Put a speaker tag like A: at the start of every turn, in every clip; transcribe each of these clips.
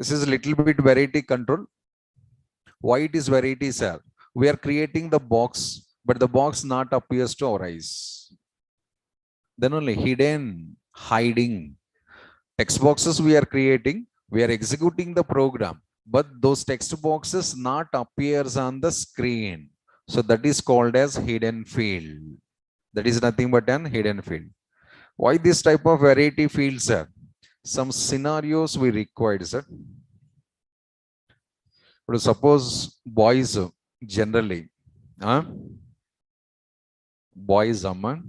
A: This is a little bit variety control. Why it is variety, sir? We are creating the box, but the box not appears to our eyes. Then only hidden, hiding. Text boxes we are creating, we are executing the program, but those text boxes not appears on the screen. So that is called as hidden field. That is nothing but an hidden field. Why this type of variety fields, sir? Some scenarios we required, sir. But suppose boys generally, boys, on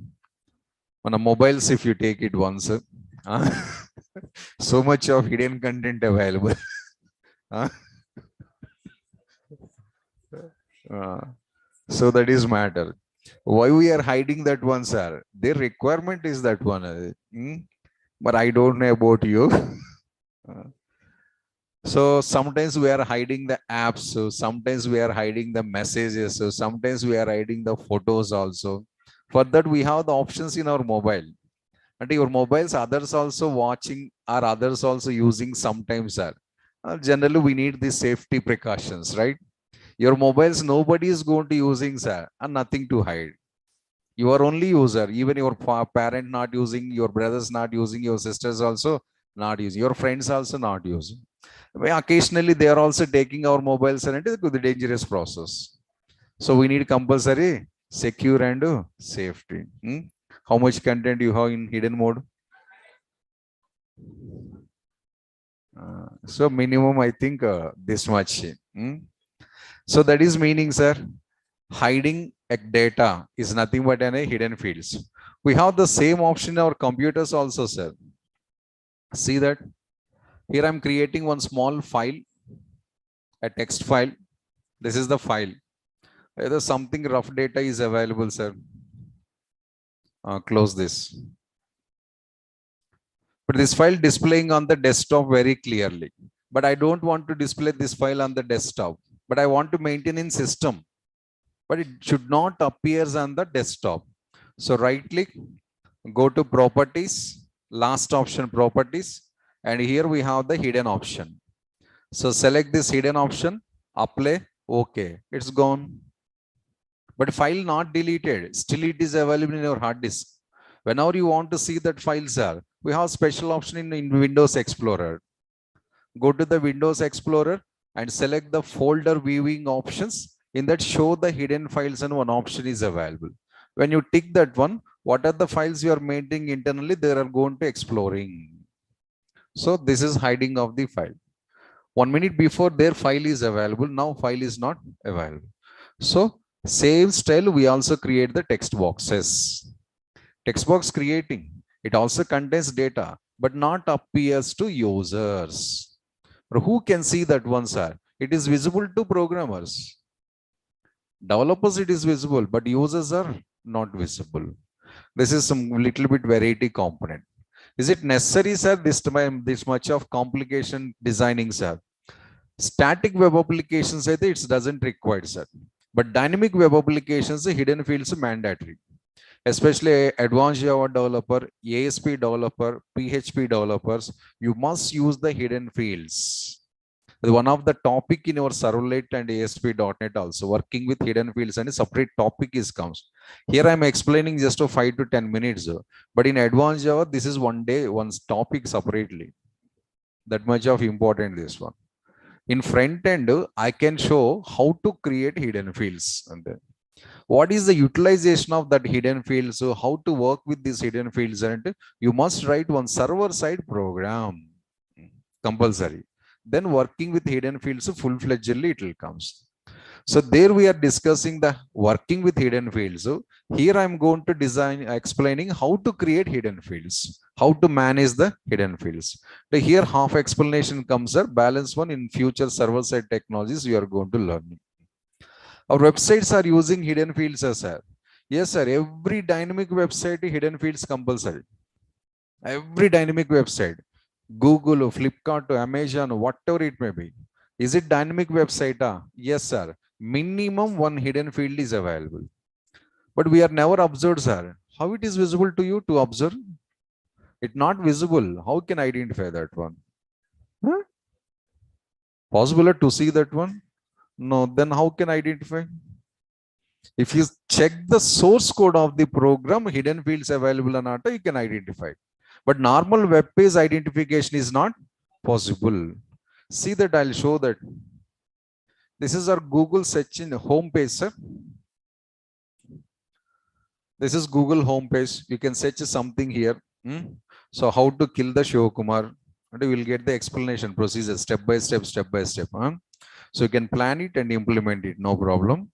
A: a mobiles, if you take it once, so much of hidden content available. So that is matter. Why we are hiding that one, sir? Their requirement is that one. But I don't know about you. So sometimes we are hiding the apps. So sometimes we are hiding the messages. So sometimes we are hiding the photos also. For that, we have the options in our mobile. And your mobiles, others also watching or others also using sometimes, sir. Generally, we need the safety precautions, right? Your mobiles, nobody is going to using, sir, and nothing to hide. You are only user. Even your parent not using, your brothers not using, your sisters also not using, your friends also not using. Occasionally, they are also taking our mobiles, and it is a dangerous process. So we need compulsory secure and safety. How much content you have in hidden mode? So minimum, I think this much. So that is meaning, sir, hiding data is nothing but any hidden fields. We have the same option in our computers also, sir. See that? Here I'm creating one small file, a text file. This is the file. Either something rough data is available, sir. Close this. But this file displaying on the desktop very clearly. But I don't want to display this file on the desktop. But I want to maintain in system. But it should not appear on the desktop. So right click, go to properties, last option properties. And here we have the hidden option. So select this hidden option, apply, okay, it's gone. But file not deleted, still it is available in your hard disk. Whenever you want to see that files are, we have special option in Windows Explorer. Go to the Windows Explorer and select the folder viewing options. In that, show the hidden files and one option is available. When you tick that one, what are the files you are maintaining internally? They are going to exploring. So this is hiding of the file. 1 minute before their file is available, now file is not available. So same style, we also create the text boxes. Text box creating, it also contains data, but not appears to users. But who can see that one, sir? It is visible to programmers. Developers, it is visible, but users are not visible. This is some little bit variety component. Is it necessary, sir, this much of complication designing, sir? Static web applications, I think it doesn't require, sir. But dynamic web applications, the hidden fields are mandatory. Especially advanced Java developer, ASP developer, PHP developers, you must use the hidden fields. One of the topic in our servlet and ASP.NET also, working with hidden fields, and a separate topic is comes. Here I am explaining just to 5 to 10 minutes, but in advanced Java, this is one day, one topic separately. That much of important this one. In front end, I can show how to create hidden fields. And then what is the utilization of that hidden fields? So how to work with these hidden fields? And you must write one server-side program, compulsory. Then working with hidden fields, full-fledgedly it will comes. So there we are discussing the working with hidden fields. So here I'm going to explaining how to create hidden fields, how to manage the hidden fields. So here half explanation comes, sir. Balance one in future server-side technologies we are going to learn. Our websites are using hidden fields, sir. Yes, sir. Every dynamic website, hidden fields compulsory. Every dynamic website, Google, Flipkart, Amazon, whatever it may be. Is it dynamic website? Yes, sir. Minimum one hidden field is available. But we are never observed, sir. How it is visible to you to observe? It's not visible. How can I identify that one? Huh? Possible to see that one? No, then how can I identify? If you check the source code of the program, hidden fields available or not, you can identify. But normal web page identification is not possible. See that I'll show that. This is our Google search in home page, sir. This is Google home page. You can search something here. So how to kill the Shivakumar? And you will get the explanation procedure step by step, step by step. So you can plan it and implement it, no problem.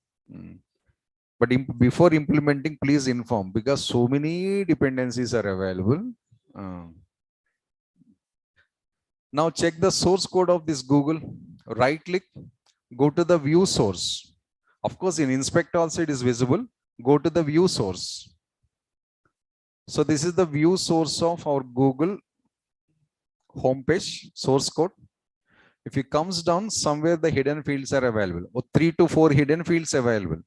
A: But before implementing, please inform, because so many dependencies are available. Now check the source code of this Google. Right click, go to the view source. Of course, in inspect also it is visible. Go to the view source. So this is the view source of our Google homepage source code. If it comes down, somewhere the hidden fields are available. Or 3 to 4 hidden fields available.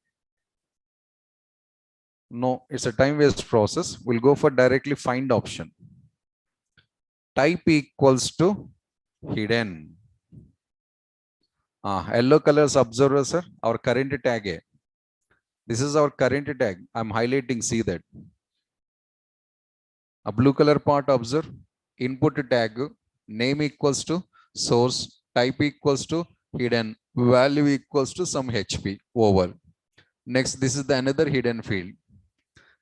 A: No, it's a time waste process. We'll go for directly find option. Type equals to hidden. Yellow colors observer, sir. Our current tag. This is our current tag. I'm highlighting, see that. A blue color part observe. Input tag. Name equals to source. Type equals to hidden. Value equals to some HP over. Next, this is the another hidden field.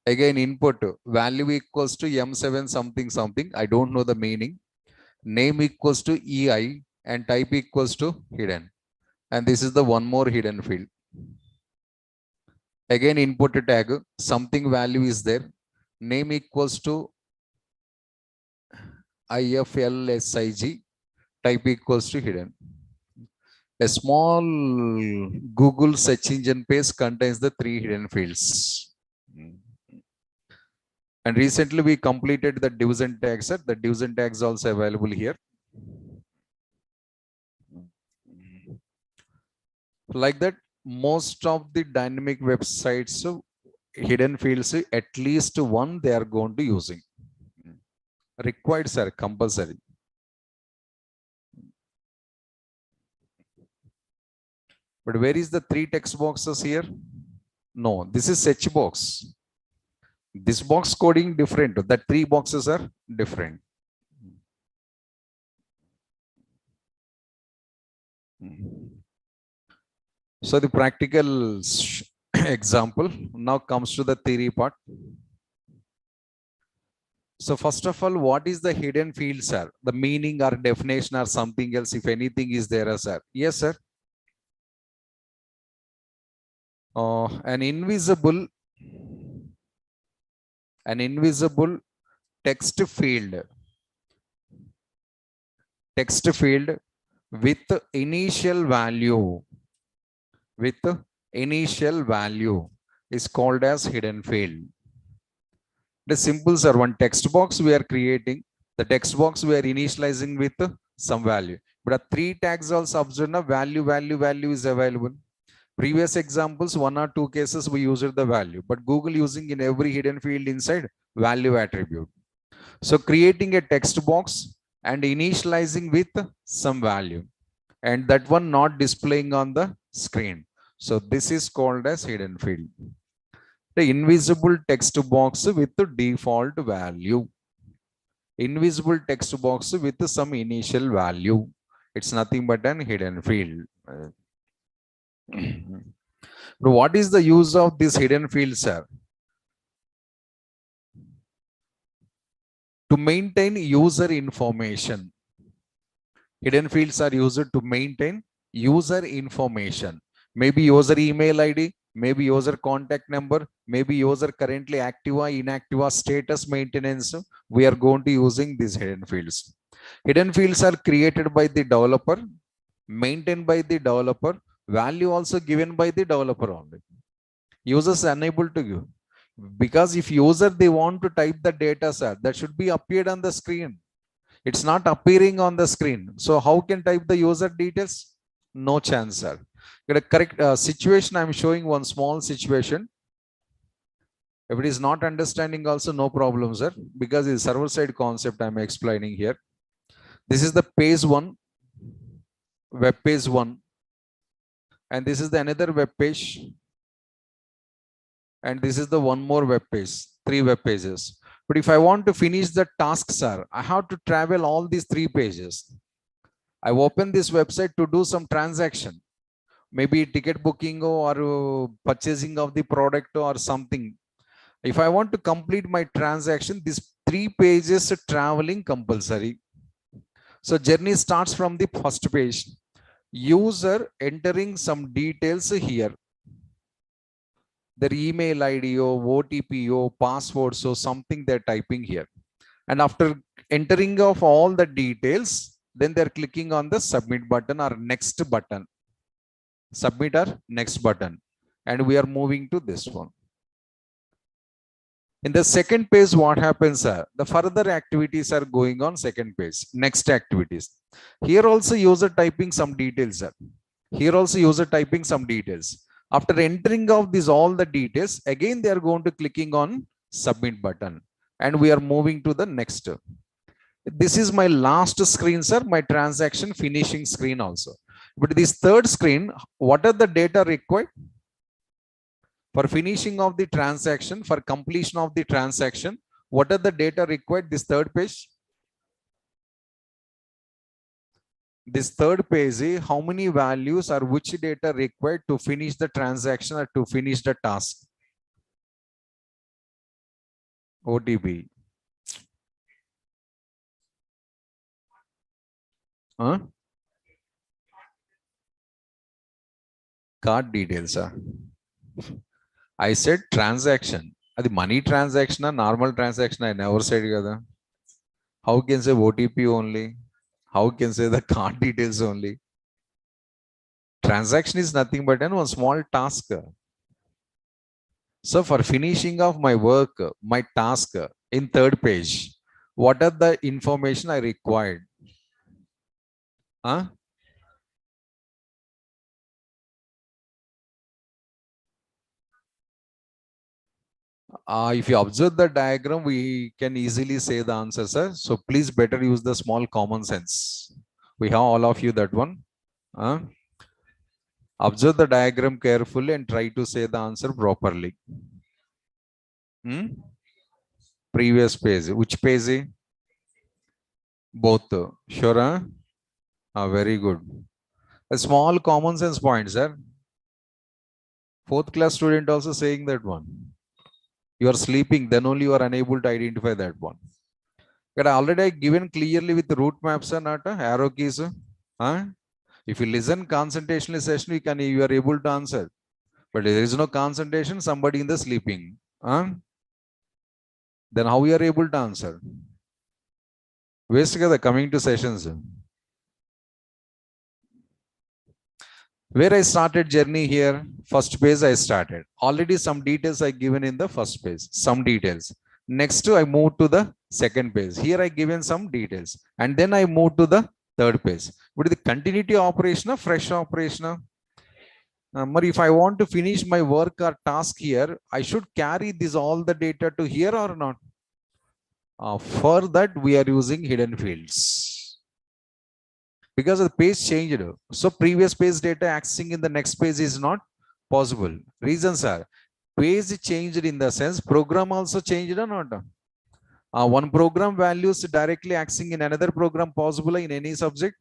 A: Again, input value equals to M7 something something. I don't know the meaning. Name equals to EI and type equals to hidden. And this is the one more hidden field. Again, input tag, something value is there. Name equals to IFLSIG, type equals to hidden. A small Google search engine page contains the 3 hidden fields. And recently we completed the divs and tags. The divs and tags also available here. Like that, most of the dynamic websites, hidden fields, at least one they are going to using. Required, sir, compulsory. But where is the 3 text boxes here? No, this is search box. This box coding different. The 3 boxes are different. So the practical example now comes to the theory part. So first of all, what is the hidden field, sir? The meaning or definition or something else, if anything is there, sir? Yes, sir. An invisible text field with initial value is called as hidden field. The simple, sir, one text box we are creating. The text box we are initializing with some value. But 3 tags also observe na value is available. Previous examples, 1 or 2 cases we used the value, but Google using in every hidden field inside value attribute. So creating a text box and initializing with some value, and that one not displaying on the screen. So this is called as hidden field. The invisible text box with the default value. Invisible text box with some initial value. It's nothing but an hidden field. But what is the use of this hidden field, sir? To maintain user information. Hidden fields are used to maintain user information. Maybe user email ID, maybe user contact number, maybe user currently active or inactive status maintenance. We are going to using these hidden fields. Hidden fields are created by the developer, maintained by the developer, value also given by the developer only. Users unable to give. Because if user they want to type the data, sir, that should be appeared on the screen. It's not appearing on the screen. So how can type the user details? No chance, sir. Get a correct situation. I'm showing one small situation. If it is not understanding also, no problem, sir. Because it's server side concept I'm explaining here. This is the page 1 web page 1, and this is the another web page, and this is the one more web page, 3 web pages. But if I want to finish the task, sir, I have to travel all these 3 pages. I open this website to do some transaction, maybe ticket booking or purchasing of the product or something. If I want to complete my transaction, these 3 pages traveling compulsory. So journey starts from the first page. User entering some details here, their email ID or OTP or password, so something they're typing here. And after entering of all the details, then they're clicking on the submit button or next button. Submit or next button. And we are moving to this one. In the second page, what happens? The further activities are going on second page. Next activities. Here also user typing some details. Here also user typing some details. After entering of these all the details, again they are going to clicking on submit button, and we are moving to the next. This is my last screen, sir, my transaction finishing screen also. But this third screen, what are the data required for finishing of the transaction, for completion of the transaction? What are the data required? This third page. This third page, how many values or which data required to finish the transaction or to finish the task? OTP. Huh? Card details. I said transaction. The money transaction or normal transaction, I never said. How can say OTP only? How can say the card details only? Transaction is nothing but one small task. So for finishing of my work, my task in third page, what are the information I required? Huh? If you observe the diagram, we can easily say the answer, sir. So please better use the small common sense. We have all of you that one. Observe the diagram carefully and try to say the answer properly. Previous page. Which page? Both. Sure? Very good. A small common sense point, sir. 4th class student also saying that one. You are sleeping, then only you are unable to identify that one. But already I given clearly with route maps and arrow keys. If you listen concentration session, you are able to answer. But there is no concentration, somebody in the sleeping. Then how you are able to answer? Waste together coming to sessions. Where I started journey here, first page I started. Already some details I given in the first page, some details. Next I move to the second page. Here I given some details. And then I move to the third page. But the continuity operation or fresh operation? But if I want to finish my work or task here, I should carry this all the data to here or not? For that we are using hidden fields. Because the page changed. So previous page data accessing in the next page is not possible. Reasons are, page changed in the sense program also changed or not? One program values directly accessing in another program possible in any subject?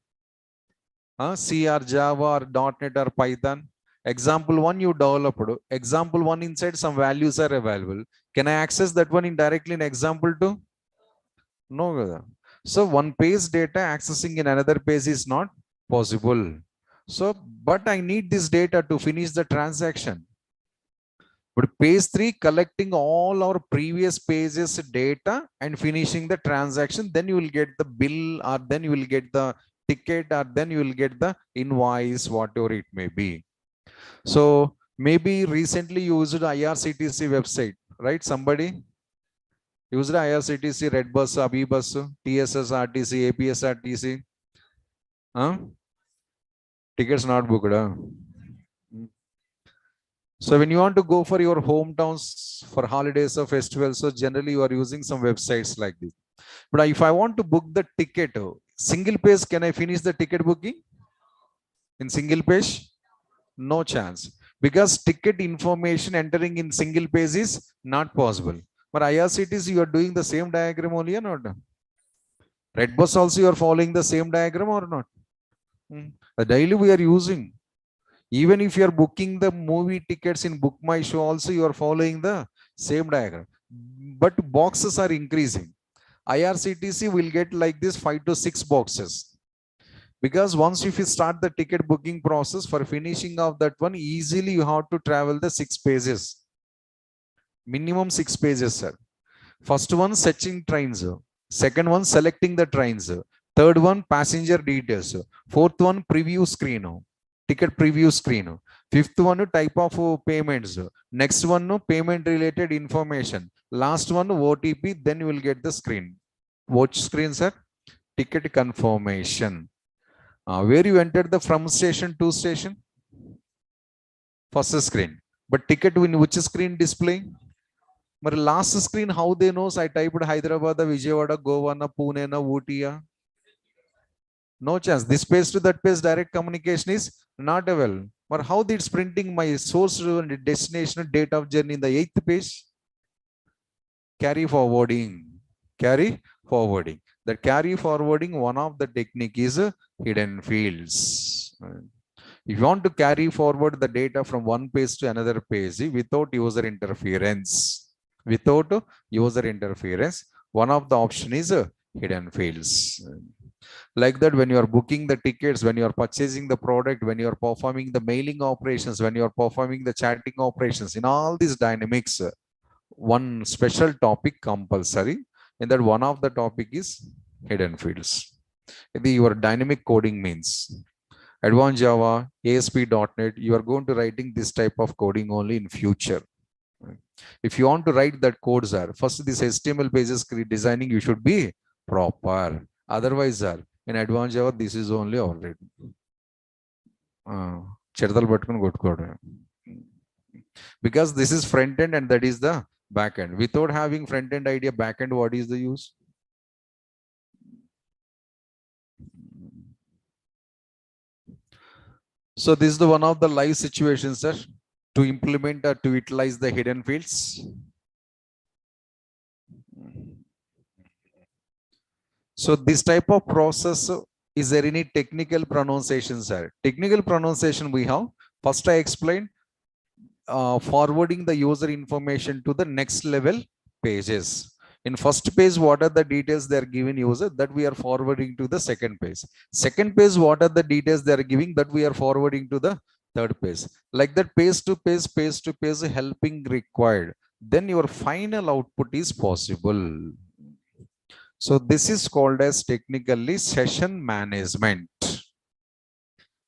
A: C or Java or .NET or Python. Example 1 you developed. Example 1 inside some values are available. Can I access that one indirectly in example 2? No. So one page data accessing in another page is not possible. So, but I need this data to finish the transaction. But page 3 collecting all our previous pages data and finishing the transaction, then you will get the bill, or then you will get the ticket, or then you will get the invoice, whatever it may be. So maybe recently you used IRCTC website, right? Somebody used IRCTC, Redbus, Abibus, TSS RTC, APS RTC. Tickets not booked. So when you want to go for your hometowns for holidays or festivals, so generally you are using some websites like this. But if I want to book the ticket, single page, can I finish the ticket booking? In single page? No chance. Because ticket information entering in single page is not possible. But IRCTC, you are doing the same diagram only or not? Red bus also you are following the same diagram or not? The daily we are using. Even if you are booking the movie tickets in Book My Show also, you are following the same diagram. But boxes are increasing. IRCTC will get like this 5 to 6 boxes. Because once if you start the ticket booking process, for finishing of that one, easily you have to travel the 6 pages. Minimum 6 pages, sir. First one, searching trains. Second one, selecting the trains. Third one, passenger details. Fourth one, preview screen. Ticket preview screen. Fifth one, type of payments. Next one, payment related information. Last one, OTP. Then you will get the screen. Watch screen, sir. Ticket confirmation. Where you entered the from station to station? First screen. But ticket in which screen displaying? But last screen, how they knows I typed Hyderabad, Vijayawada, Goa, Pune, Ooty? No chance. This page to that page direct communication is not available. But how it's printing my source and destination date of journey in the 8th page? Carry forwarding. Carry forwarding. The carry forwarding, one of the technique is hidden fields. If you want to carry forward the data from one page to another page without user interference, one of the option is hidden fields. Like that, when you are booking the tickets, when you are purchasing the product, when you are performing the mailing operations, when you are performing the chatting operations, in all these dynamics, one special topic compulsory. In that, one of the topic is hidden fields. Your dynamic coding means advanced Java, ASP.NET, you are going to writing this type of coding only in future. If you want to write that codes are, first this HTML pages designing, you should be proper. Otherwise, in advanced Java, this is only already. Because this is front end and that is the back end. Without having front end idea, back end, what is the use? So this is the one of the live situations, sir, to implement or to utilize the hidden fields. So this type of process, is there any technical pronunciation, sir? Technical pronunciation we have. First I explained forwarding the user information to the next level pages. In first page, what are the details they are giving user, that we are forwarding to the second page. Second page, what are the details they are giving, that we are forwarding to the third page. Like that, page to page helping required. Then your final output is possible. So this is called as technically session management.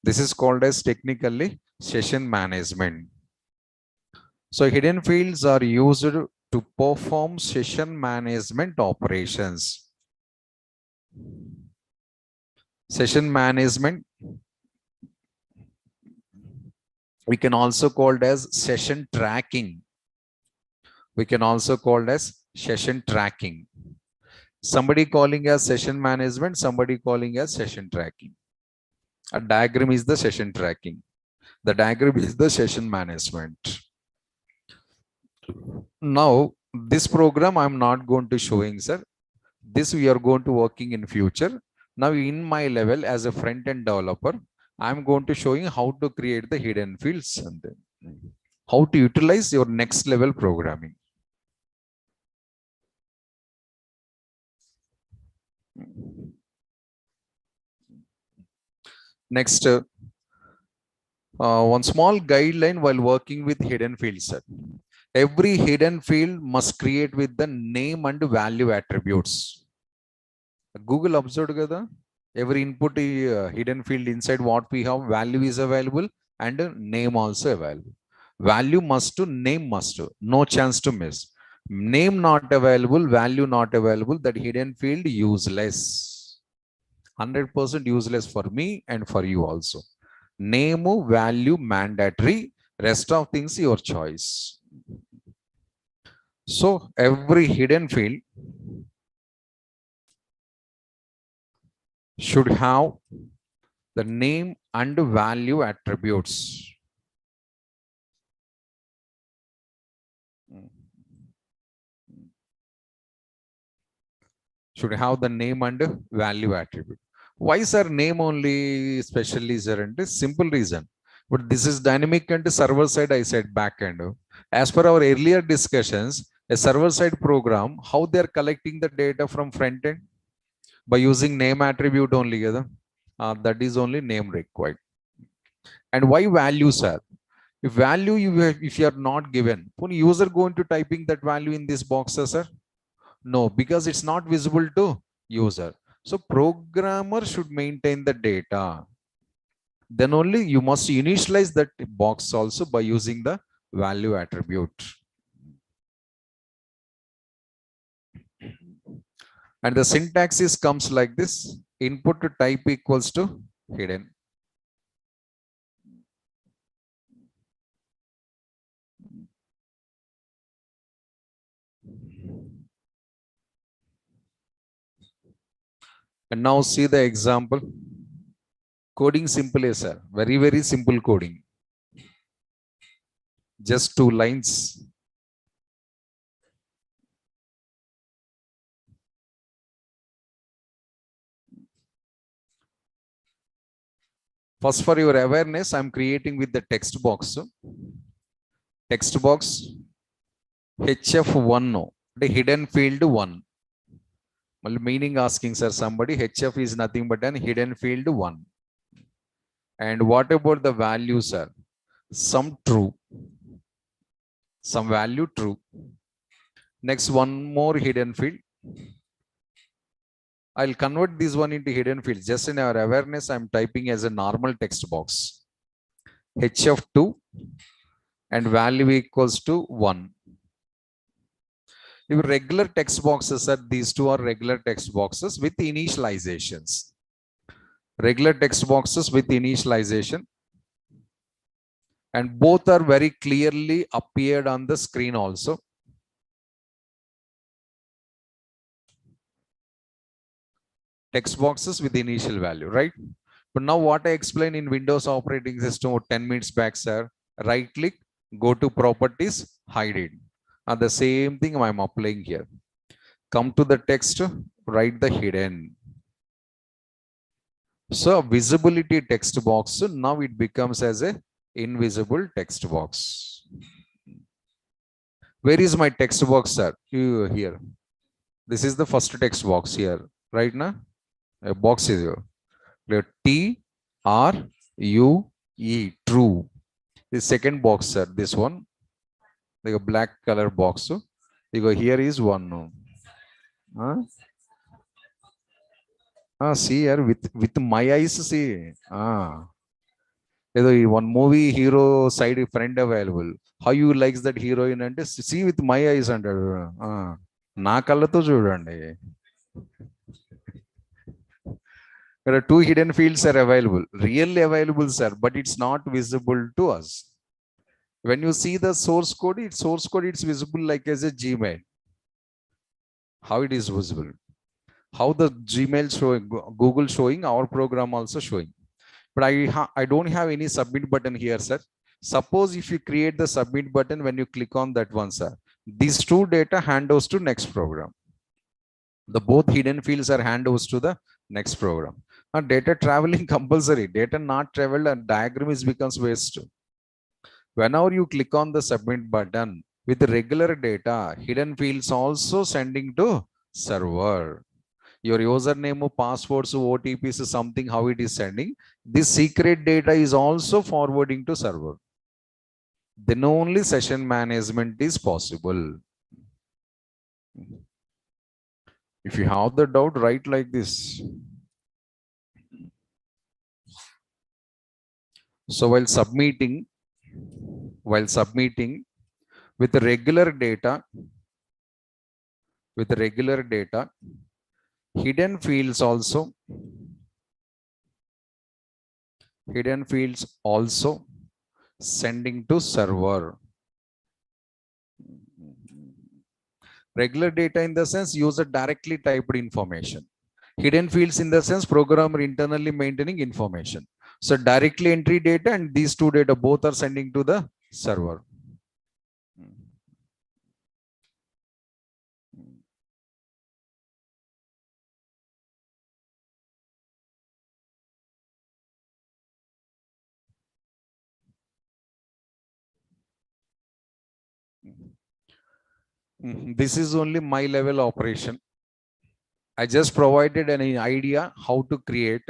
A: This is called as technically session management. So hidden fields are used to perform session management operations. Session management, we can also call it as session tracking. We can also call it as session tracking. Somebody calling as session management, somebody calling as session tracking. A diagram is the session tracking. The diagram is the session management. Now, this program I'm not going to showing, sir. This we are going to working in future. Now, in my level as a front-end developer, I'm going to showing how to create the hidden fields and then how to utilize your next level programming. Next, one small guideline while working with hidden fields, sir. Every hidden field must create with the name and value attributes. Google observed kada, every input hidden field inside what we have, value is available and name also available. Value must to, name must to, no chance to miss. Name not available, value not available, that hidden field useless. 100% useless for me and for you also. Name, value mandatory, rest of things your choice. So every hidden field should have the name and value attributes. Should have the name and value attribute. Why is our name only specially is there? And simple reason. But this is dynamic and server side, I said back end. As per our earlier discussions, a server side program, how they are collecting the data from front end? By using name attribute only. That is only name required. And why values are? If value if you are not given, user going to typing that value in this box, sir? No, because it's not visible to user. So programmer should maintain the data. Then only you must initialize that box also by using the value attribute. And the syntax is comes like this: input to type equals to hidden. And now see the example. Coding simple, sir. Very, very simple coding. Just 2 lines. First, for your awareness, I'm creating with the text box. Text box HF1, the hidden field 1. Meaning asking, sir, somebody HF is nothing but an hidden field 1. And what about the value, sir? Some true. Some value true. Next, one more hidden field. I'll convert this one into hidden field. Just in our awareness, I'm typing as a normal text box. HF2 and value equals to 1. Your regular text boxes are, these two are regular text boxes with initializations. Regular text boxes with initialization. And both are very clearly appeared on the screen also. Text boxes with initial value, right? But now what I explained in Windows operating system 10 minutes back, sir, right click, go to properties, hide it. And the same thing I'm applying here. Come to the text, write the hidden. So visibility text box, now it becomes as a invisible text box. Where is my text box, sir? Here. This is the first text box here, right now? A box is here. TRUE, true. The second box, sir, this one, like a black color box. You go here is one. See here with my eyes, see. One movie hero side friend available. How you likes that heroine and see with my eyes and na kallతో చూడండి. There are 2 hidden fields are available, really available, sir, but it's not visible to us. When you see the source code, it's visible like as a Gmail. How it is visible? How the Gmail showing, Google showing, our program also showing. But I don't have any submit button here, sir. Suppose if you create the submit button, when you click on that one, sir, these 2 data handoffs to next program. The both hidden fields are handoffs to the next program. Now data traveling compulsory. Data not traveled and diagram is becomes waste. Whenever you click on the submit button with the regular data, hidden fields also sending to server. Your username, passwords, OTPs, something how it is sending. This secret data is also forwarding to server. Then only session management is possible. If you have the doubt, write like this. So while submitting with the regular data, hidden fields also sending to server. Regular data in the sense user directly typed information. Hidden fields in the sense programmer internally maintaining information. So directly entry data and these two data both are sending to the server. This is only my level operation. I just provided an idea how to create.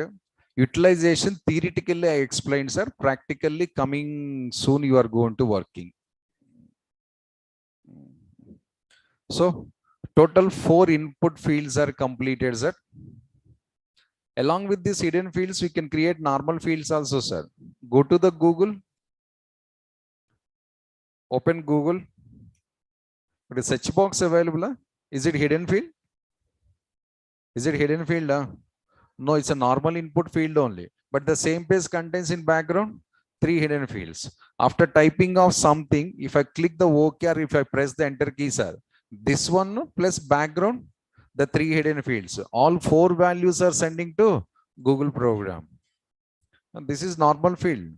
A: Utilization theoretically I explained, sir. Practically coming soon you are going to working. So total 4 input fields are completed, sir. Along with these hidden fields, we can create normal fields also, sir. Go to the Google, open Google. The search box available. Is it hidden field? Is it hidden field? No, it's a normal input field only. But the same page contains in background 3 hidden fields. After typing of something, if I click the OK or if I press the enter key, sir, this one plus background, the 3 hidden fields. All 4 values are sending to Google program. And this is normal field.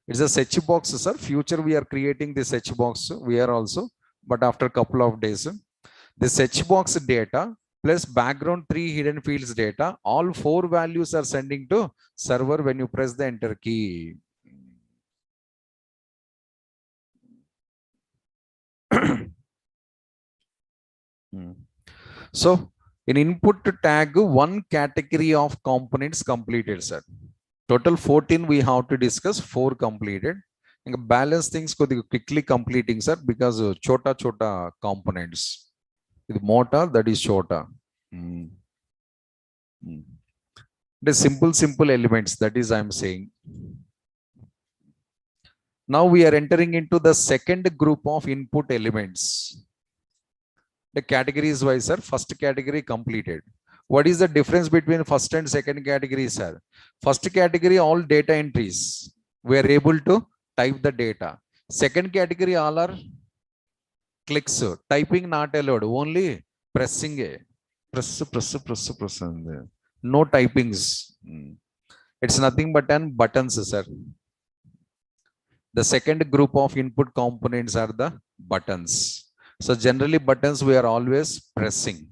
A: It's a search box, sir. Future we are creating the search box. We are also, but after a couple of days, the search box data plus background 3 hidden fields data, all 4 values are sending to server when you press the enter key. So in input tag, 1 category of components completed, sir. Total 14 we have to discuss, 4 completed. And balance things quickly completing, sir, because chota components. With motor, that is chota. The simple elements, that is I'm saying. Now we are entering into the second group of input elements. The categories wise, sir. First category completed. What is the difference between first and second category, sir? First category, all data entries. We are able to type the data. Second category, all are clicks. Typing not allowed, only pressing. Press. No typings. It's nothing but an buttons, sir. The second group of input components are the buttons. So generally buttons we are always pressing,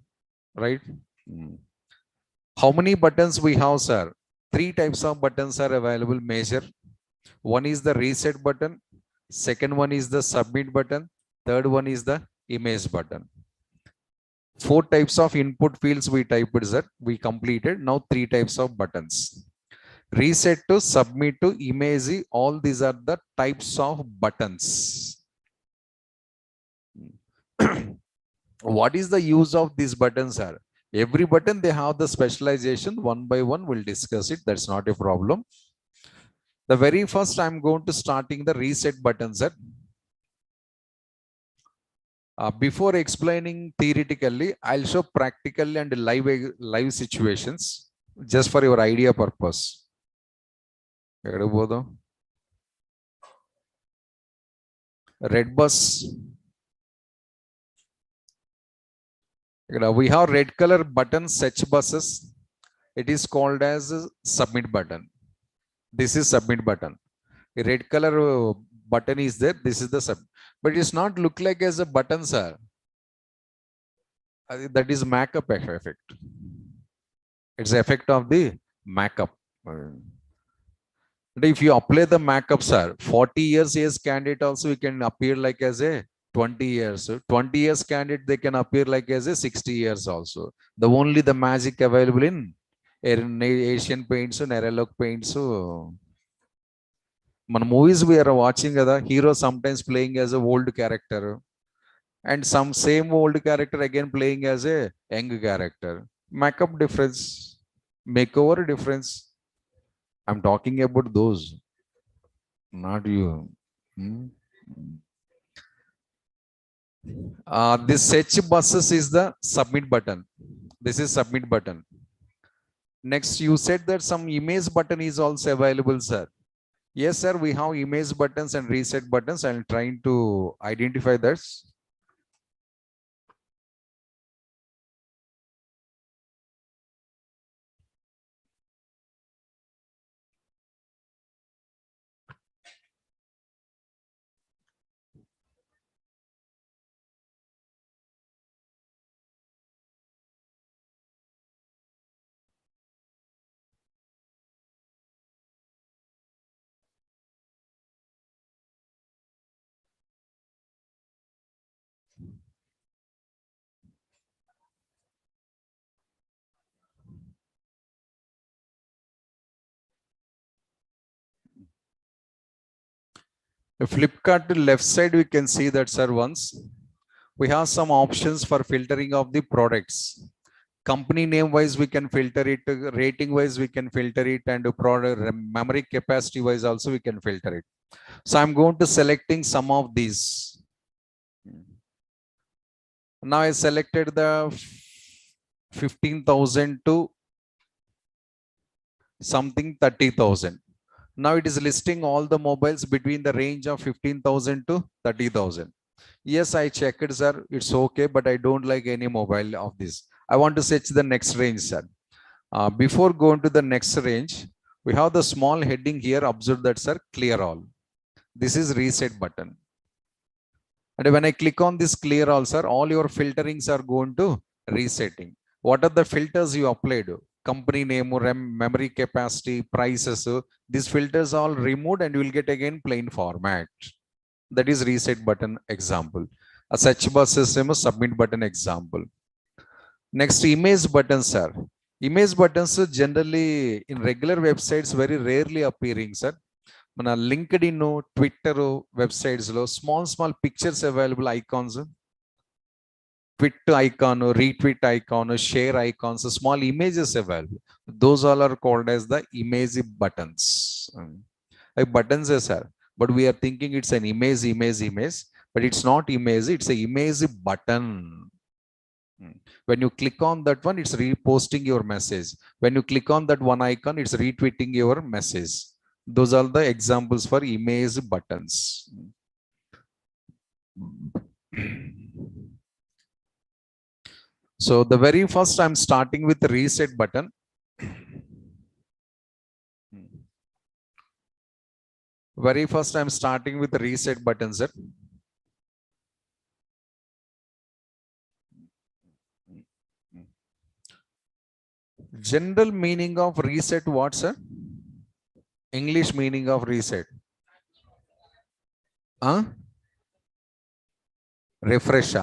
A: right? How many buttons we have, sir? 3 types of buttons are available major. One is the reset button. Second one is the submit button. Third one is the image button. 4 types of input fields we typed, sir. We completed. Now 3 types of buttons. Reset to submit to image, all these are the types of buttons. What is the use of these buttons, sir? Every button they have the specialization. One by one we'll discuss it. That's not a problem. The very first I'm going to starting the reset button, sir. Before explaining theoretically, I'll show practically and live situations just for your idea purpose. Red bus. We have red color button search buses. It is called as submit button. This is submit button. A red color button is there. This is the sub, but it's not look like as a button, sir. That is makeup effect. It's the effect of the makeup. If you apply the makeup, sir, 40 years age candidate also you can appear like as a 20 years. 20 years candidate they can appear like as a 60 years also. The only the magic available in Asian paints and Neraloc paints. మన movies we are watching the hero sometimes playing as a old character and some same old character again playing as a young character. Makeup difference, makeover difference. I'm talking about those, not you. This search buses is the submit button. This is submit button. Next, you said that some image button is also available, sir. Yes, sir, we have image buttons and reset buttons. I'm trying to identify that. Flipkart to left side, we can see that, sir, once we have some options for filtering of the products. Company name wise, we can filter it. Rating wise, we can filter it. And product memory capacity wise also, we can filter it. So I'm going to selecting some of these. Now I selected the 15,000 to something 30,000. Now it is listing all the mobiles between the range of 15,000 to 30,000. Yes, I checked, sir. It's okay, but I don't like any mobile of this. I want to search the next range, sir. Before going to the next range, we have the small heading here. Observe that, sir. Clear all. This is reset button. And when I click on this clear all, sir, all your filterings are going to resetting. What are the filters you applied? Company name, RAM, memory capacity, prices. These filters all removed and you will get again plain format. That is reset button example. A search bar system, submit button example. Next, image buttons, sir. Image buttons generally in regular websites very rarely appearing, sir. మన LinkedIn, Twitter websites లో small pictures available icons, tweet icon, retweet icon, share icons, small images available. Those all are called as the image buttons. Like buttons, sir, but we are thinking it's an image, but it's not image, it's an image button. When you click on that one, it's reposting your message. When you click on that one icon, it's retweeting your message. Those are the examples for image buttons. So the very first, I'm starting with the reset button. Very first, I'm starting with the reset button, sir. General meaning of reset, what, sir? English meaning of reset. Refresh.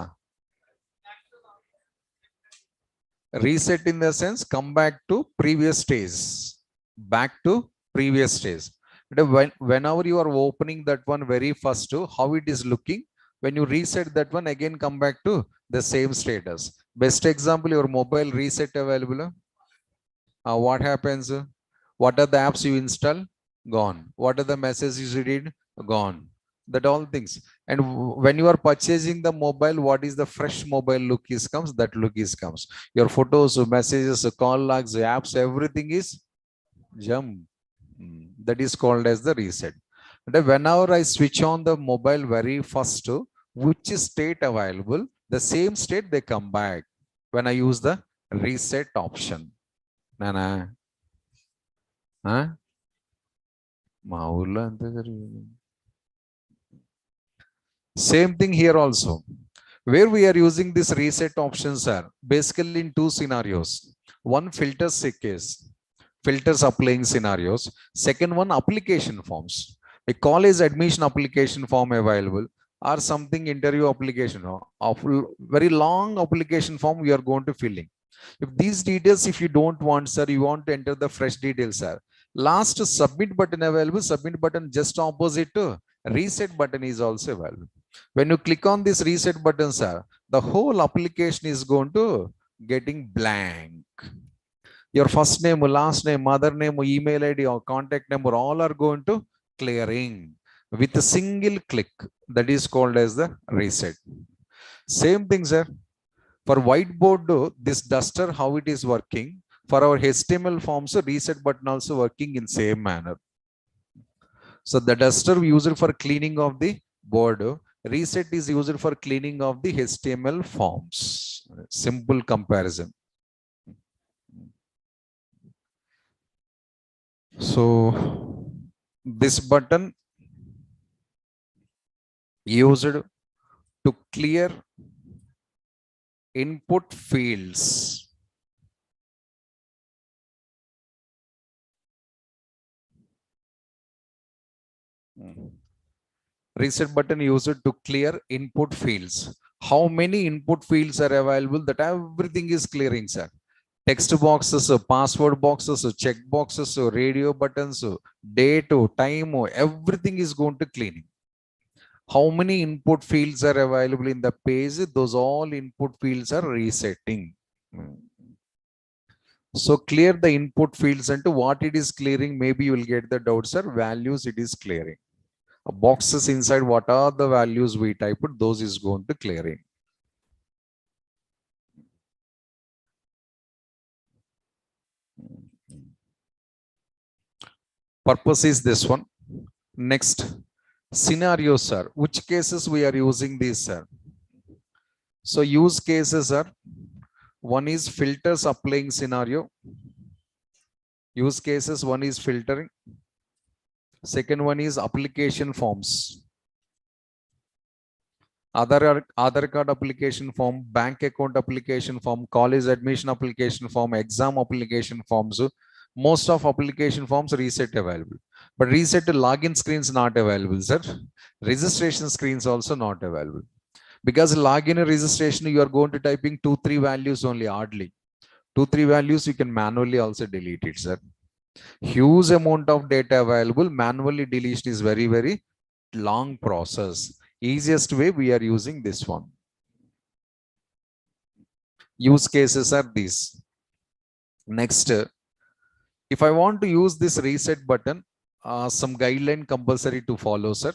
A: Reset in the sense, come back to previous stage. Back to previous stage. Whenever you are opening that one very first, how it is looking, when you reset that one, again come back to the same status. Best example, your mobile reset available. What happens? What are the apps you install? Gone. What are the messages you read? Gone. That all things. And when you are purchasing the mobile, what is the fresh mobile look is comes? That look is comes. Your photos, messages, call logs, apps, everything is jump. That is called as the reset. And whenever I switch on the mobile very first, which state available, the same state they come back when I use the reset option. Nana. Huh? Same thing here also. Where we are using this reset options are basically in two scenarios. One, filters case, filters applying scenarios. Second one, application forms. A college admission application form available or something interview application of very long application form we are going to fill in. If these details, if you don't want, sir, you want to enter the fresh details, sir. Last submit button available, submit button just opposite to reset button is also available. When you click on this reset button, sir, the whole application is going to getting blank. Your first name, last name, mother name, email ID or contact number, all are going to clearing with a single click. That is called as the reset. Same thing, sir. For whiteboard, this duster, how it is working. For our HTML forms, reset button also working in same manner. So the duster used for cleaning of the board, reset is used for cleaning of the HTML forms. Simple comparison. So this button used to clear input fields. Reset button used to clear input fields. How many input fields are available? That everything is clearing, sir. Text boxes, password boxes, check boxes, radio buttons, date, time, everything is going to cleaning. How many input fields are available in the page? Those all input fields are resetting. So clear the input fields and to what it is clearing. Maybe you will get the doubts, sir. Values it is clearing. Boxes inside, what are the values we typed? Those is going to clearing. Purpose is this one. Next, scenario, sir. Which cases we are using these, sir? So use cases are, one is filters applying scenario. Use cases, one is filtering. Second one is application forms. Aadhaar card application form, bank account application form, college admission application form, exam application forms. Most of application forms reset available. But reset to login screens not available, sir. Registration screens also not available. Because login and registration, you are going to typing 2-3 values only, hardly. 2-3 values, you can manually also delete it, sir. Huge amount of data available, manually deletion is very, very long process. Easiest way, we are using this one. Use cases are these. Next, if I want to use this reset button, some guideline compulsory to follow, sir.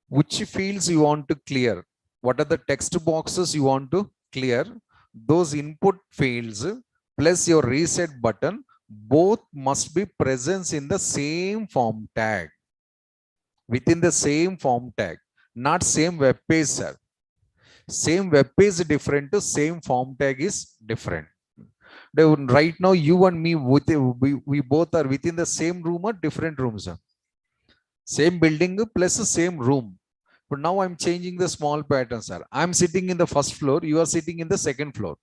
A: Which fields you want to clear? What are the text boxes you want to clear? Those input fields plus your reset button, both must be present in the same form tag. Within the same form tag, not same web page, sir. Same web page is different to same form tag is different. Right now, you and me, we both are within the same room or different rooms, sir. Same building plus the same room. But now I'm changing the small pattern, sir. I'm sitting in the first floor. You are sitting in the second floor.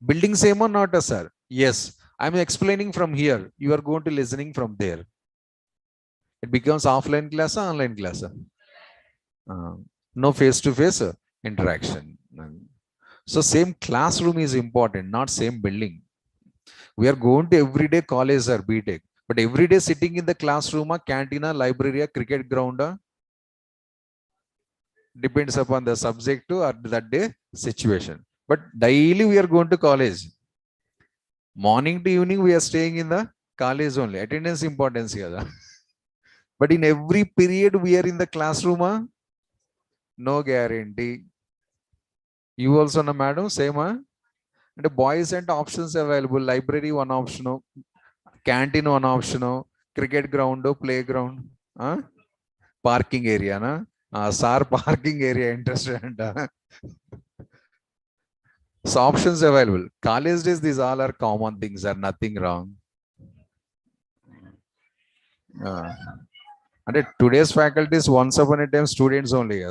A: Building same or not, sir? Yes. I'm explaining from here. You are going to listening from there. It becomes offline class or online class? No face-to-face interaction. So same classroom is important, not same building. We are going to everyday college or BTech. But every day sitting in the classroom, canteen, library, cricket ground, depends upon the subject or that day situation. But daily we are going to college. Morning to evening we are staying in the college only. Attendance importance here. But in every period we are in the classroom, no guarantee. You also know, madam, same. And the boys and options available. Library one option, canteen one option, cricket ground, playground, parking area, na? Sir, parking area interested. So options available. College days, these all are common things, are nothing wrong. And today's faculties, once upon a time, students only.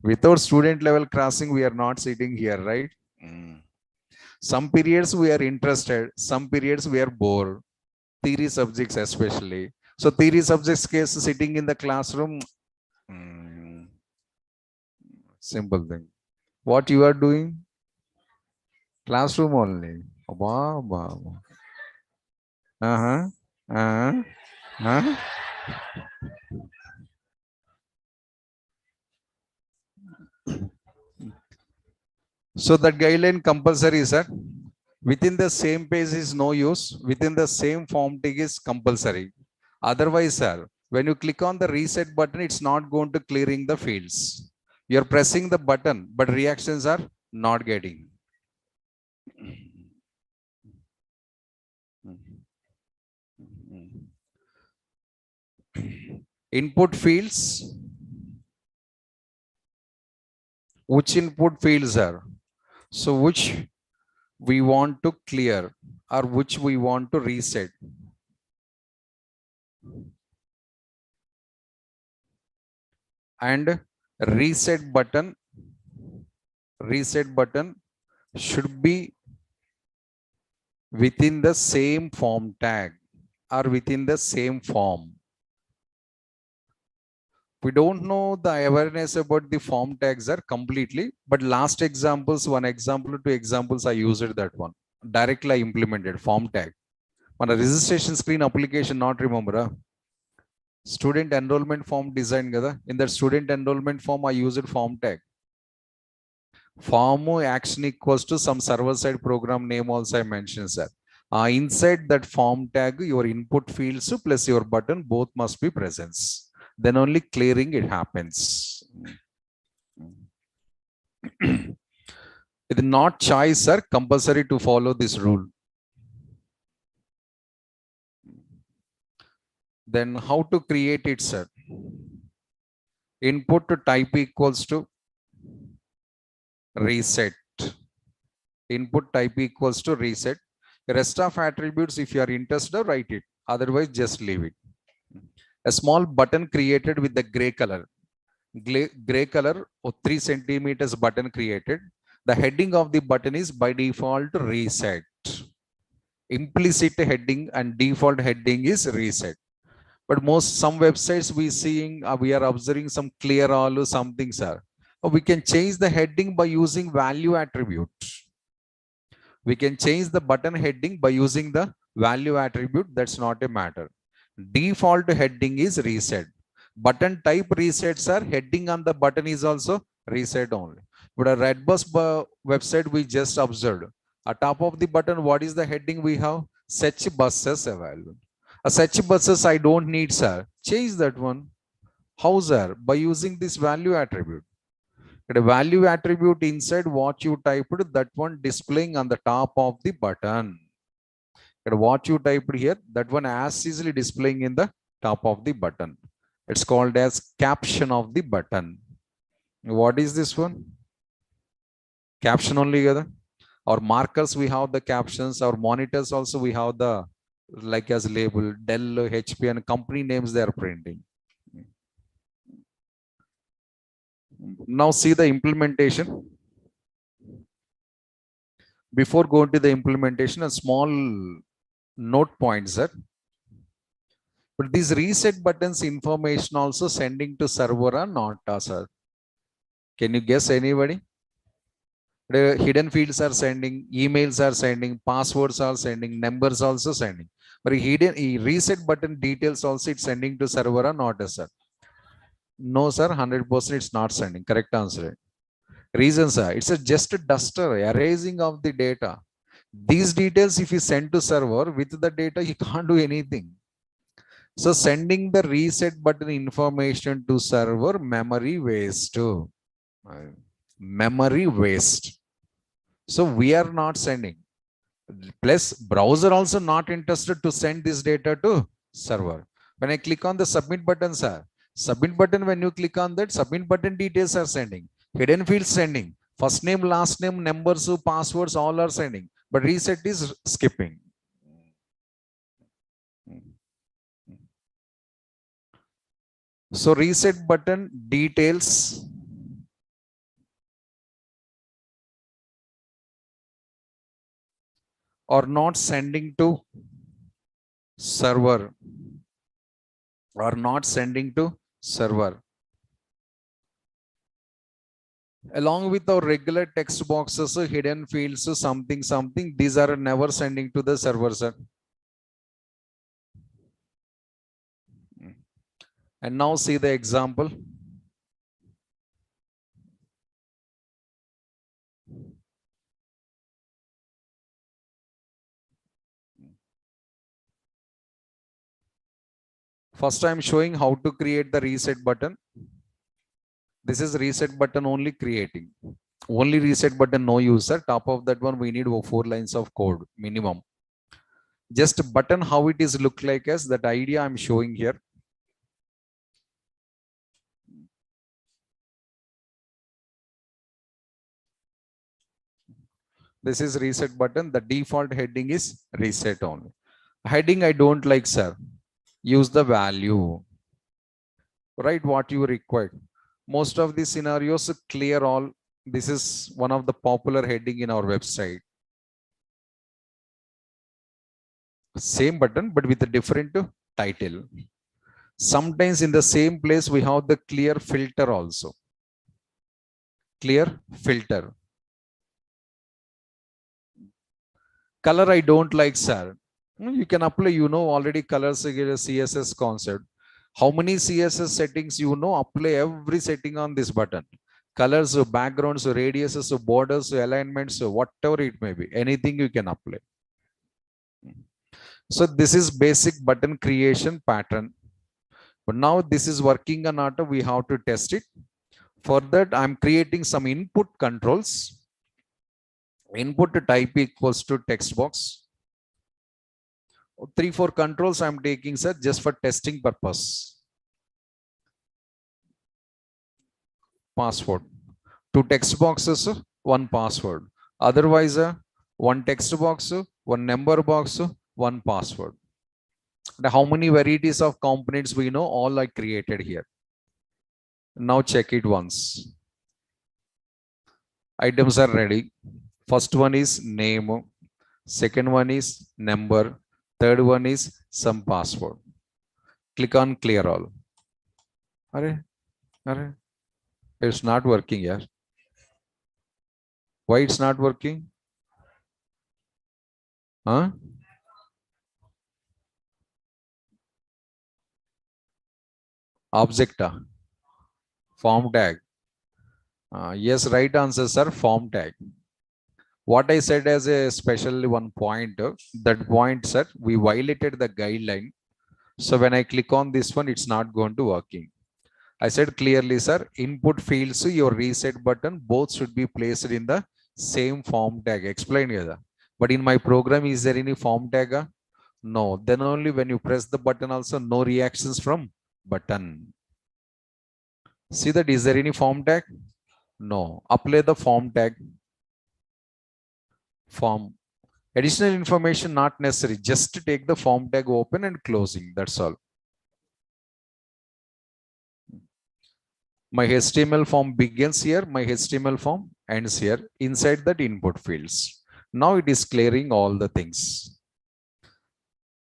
A: Without student level crossing, we are not sitting here, right? Some periods we are interested, some periods we are bored. Theory subjects especially. So theory subjects case, sitting in the classroom, simple thing. What you are doing? Classroom only. So that guideline compulsory, sir. Within the same page is no use. Within the same form tag is compulsory. Otherwise, sir, when you click on the reset button, it's not going to clearing the fields. You're pressing the button, but reactions are not getting. Input fields. Which input fields are? So which we want to clear or which we want to reset? And reset button should be within the same form tag or within the same form. We don't know the awareness about the form tags are completely, but last examples, one example, two examples, I used that one. Directly I implemented form tag. On a registration screen application, not remember. Student enrollment form design kada. In that student enrollment form, I used form tag. Form action equals to some server side program name also I mentioned, sir. Inside that form tag, your input fields plus your button both must be present. Then only clearing it happens. It is not choice, sir. Compulsory to follow this rule. Then how to create it, sir? Input to type equals to reset. Input type equals to reset. Rest of attributes, if you are interested, write it. Otherwise, just leave it. A small button created with the gray color. Gray color, 3 centimeters button created. The heading of the button is by default reset. Implicit heading and default heading is reset. But some websites we are observing some clear all something, sir. We can change the heading by using value attribute. We can change the button heading by using the value attribute. That's not a matter. Default heading is reset. Button type resets are heading on the button is also reset only. But a Redbus website we just observed. At top of the button, what is the heading we have? Search buses available. A search buses I don't need, sir. Change that one. How, sir? By using this value attribute. The value attribute inside what you typed, that one displaying on the top of the button. What you typed here, that one as easily displaying in the top of the button. It's called as caption of the button. What is this one? Caption only. Our markers, we have the captions. Our monitors also, we have the like as label, Dell, HP, and company names they are printing. Now see the implementation. Before going to the implementation, a small note point, sir. But these reset buttons information also sending to server or not, sir? Can you guess anybody? The hidden fields are sending, emails are sending, passwords are sending, numbers also sending. But hidden reset button details also it's sending to server or not, sir? No, sir. 100% it's not sending. Correct answer. Reasons are it's just a duster erasing of the data. These details, if you send to server with the data, you can't do anything. So sending the reset button information to server, memory waste. Memory waste. So we are not sending. Plus browser also not interested to send this data to server. When I click on the submit button, sir, submit button, when you click on that, submit button details are sending. Hidden fields sending. First name, last name, numbers, passwords, all are sending. But reset is skipping. So reset button details are not sending to server. Are not sending to server. Along with our regular text boxes, hidden fields, something, these are never sending to the server, sir. And now see the example. First, I'm showing how to create the reset button. This is reset button only creating. Only reset button, no user. Top of that one, we need 4 lines of code minimum. Just button, how it is look like as that idea I'm showing here. This is reset button. The default heading is reset only. Heading I don't like, sir. Use the value. Write what you require. Most of the scenarios clear all. This is one of the popular heading in our website. Same button, but with a different title. Sometimes in the same place, we have the clear filter also. Clear filter. Color I don't like, sir. You can apply, already colors, CSS concept. How many CSS settings you know? Apply every setting on this button. Colors, backgrounds, radiuses, borders, alignments, whatever it may be. Anything you can apply. So this is basic button creation pattern. But now this is working or not, we have to test it. For that, I'm creating some input controls. Input type equals to text box. 3-4 controls I'm taking, sir, just for testing purpose. Password. 2 text boxes, 1 password. Otherwise, 1 text box, 1 number box, 1 password. And how many varieties of components we know? All are created here. Now check it once. Items are ready. First one is name. Second one is number. Third one is some password. Click on clear all. It's not working here. Why it's not working? Huh? Object. Form tag. Yes, right answer, sir. Form tag. What I said as a special one point, that point, sir, we violated the guideline. So when I click on this one, it's not going to working. I said clearly, sir, input fields, your reset button, both should be placed in the same form tag. Explain here. But in my program, is there any form tag? No. Then only when you press the button also, no reactions from button. See that, is there any form tag? No. Apply the form tag. Form. Additional information not necessary. Just to take the form tag open and closing. That's all. My HTML form begins here. My HTML form ends here. Inside that input fields. Now it is clearing all the things.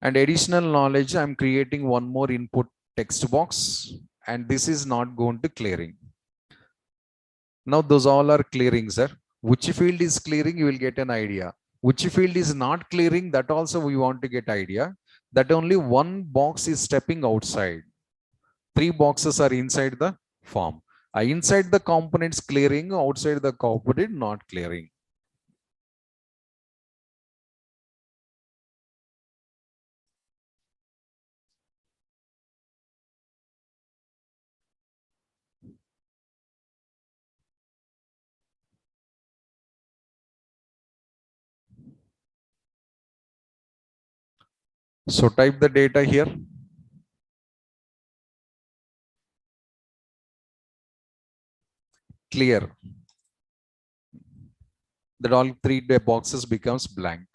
A: And additional knowledge, I'm creating one more input text box. And this is not going to clearing. Now those all are clearing, sir. Which field is clearing, you will get an idea. Which field is not clearing, that also we want to get idea. That only one box is stepping outside. 3 boxes are inside the form. Inside the components clearing, outside the component not clearing. So type the data here. Clear. That all 3 boxes becomes blank.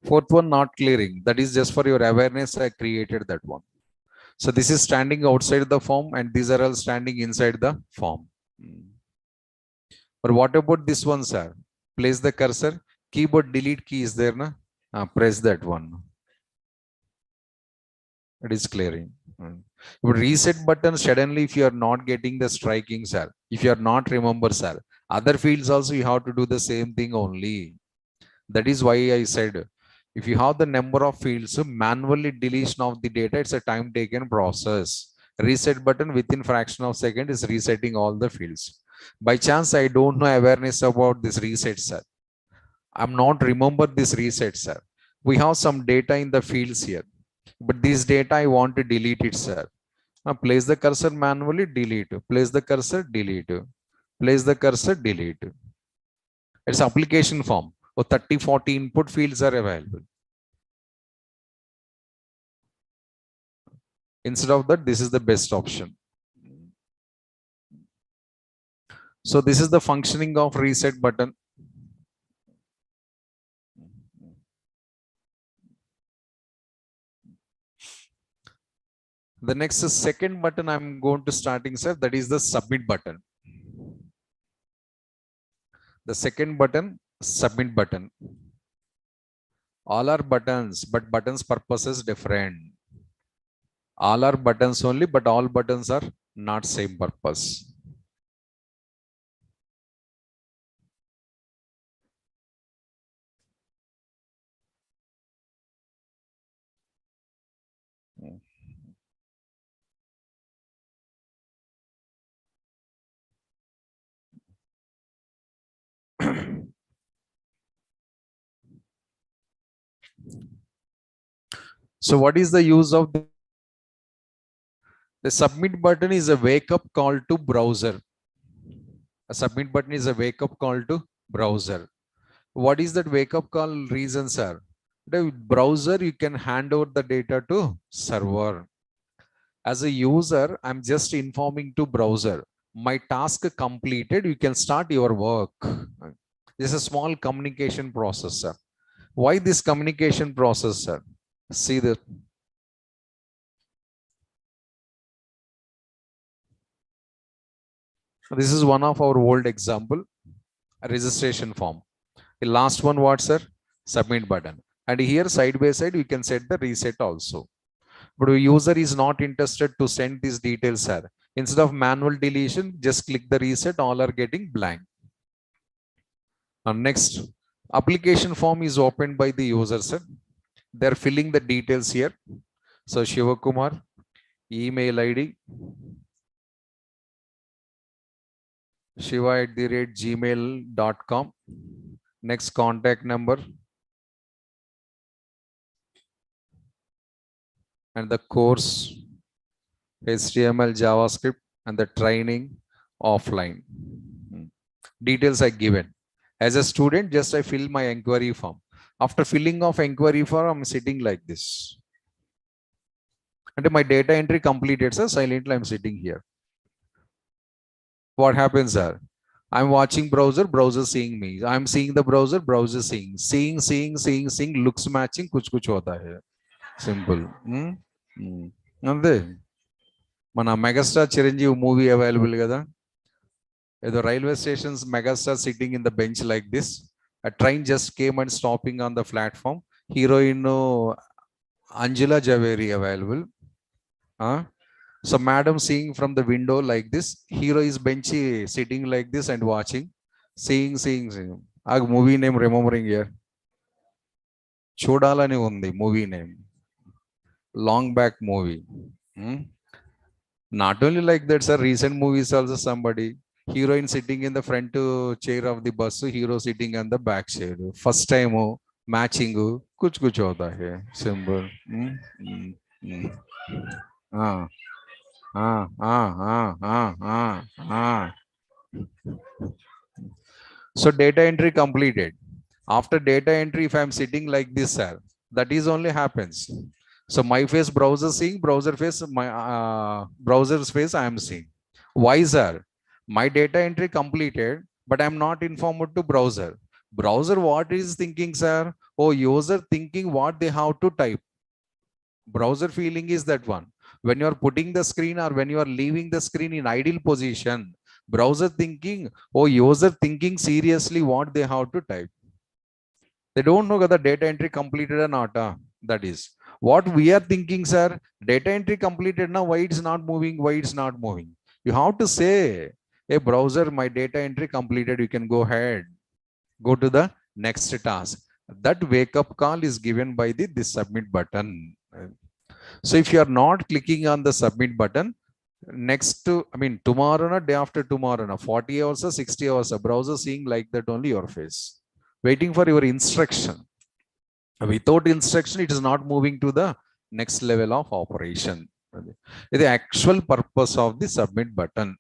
A: Fourth one not clearing. That is just for your awareness. I created that one. So this is standing outside the form and these are all standing inside the form. But what about this one, sir? Place the cursor. Keyboard delete key is there, na? Press that one. It is clearing. But reset button suddenly, if you are not getting the striking, sir, if you are not remember, sir, other fields also you have to do the same thing only. That is why I said, if you have the number of fields, manually deletion of the data, it's a time taken process. Reset button within fraction of second is resetting all the fields. By chance, I don't know awareness about this reset, sir. I'm not remember this reset, sir. We have some data in the fields here, but this data I want to delete it, sir. Place the cursor manually, delete. Place the cursor, delete. Place the cursor, delete. It's application form. 30-40 input fields are available. Instead of that, this is the best option. So this is the functioning of reset button. The next second button I'm going to starting, sir, that is the submit button. The second button, submit button. All are buttons, but buttons purpose is different. All are buttons only, but all buttons are not same purpose. So what is the use of the submit button? Is a wake up call to browser. A submit button is a wake up call to browser. What is that wake up call reason, sir? The browser, you can hand over the data to server. As a user, I'm just informing to browser, my task completed, you can start your work. This is a small communication process, sir. Why this communication process, sir? See that. This is one of our old example, a registration form. The last one, what, sir? Submit button. And here side by side, you can set the reset also. But the user is not interested to send these details, sir. Instead of manual deletion, just click the reset, all are getting blank. And next, application form is opened by the user, sir. They're filling the details here. So Shivakumar, email ID, shiva@gmail.com. Next contact number and the course, HTML, JavaScript, and the training offline. Details are given. As a student, just I fill my inquiry form. After filling of inquiry form, I'm sitting like this. And my data entry completed, sir. Silently, I'm sitting here. What happens, sir? I'm watching browser, browser seeing me. I'm seeing the browser, browser seeing. Seeing, looks matching, kuch hota hai. Simple. Ante. Mana Megastar Chiranjeevi movie available kada. The railway station's Megastar sitting in the bench like this. A train just came and stopping on the platform. Heroine Angela Javeri available. So madam seeing from the window like this. Hero is benchy sitting like this and watching. Seeing. A movie name remembering here. Chodalani undi movie name. Long back movie. Not only like that, sir. Recent movies also somebody. Heroine sitting in the front chair of the bus, hero sitting on the back chair. First time matching, kuch hota hai. Simple. So data entry completed. After data entry, if I'm sitting like this, sir, that is only happens. So my face browser seeing, browser face, my browser's face I am seeing. Why, sir? My data entry completed, but I'm not informed to browser. Browser what is thinking, sir? Oh, user thinking what they have to type. Browser feeling is that one. When you are putting the screen or when you are leaving the screen in idle position, browser thinking, oh, user thinking seriously what they have to type. They don't know whether data entry completed or not. That is what we are thinking, sir. Data entry completed now. Why it's not moving? Why it's not moving? You have to say, hey, browser, my data entry completed. You can go ahead. Go to the next task. That wake up call is given by this submit button. So if you are not clicking on the submit button, tomorrow, day after tomorrow, 40 hours or 60 hours, a browser seeing like that only your face, waiting for your instruction. Without instruction, it is not moving to the next level of operation. The actual purpose of the submit button.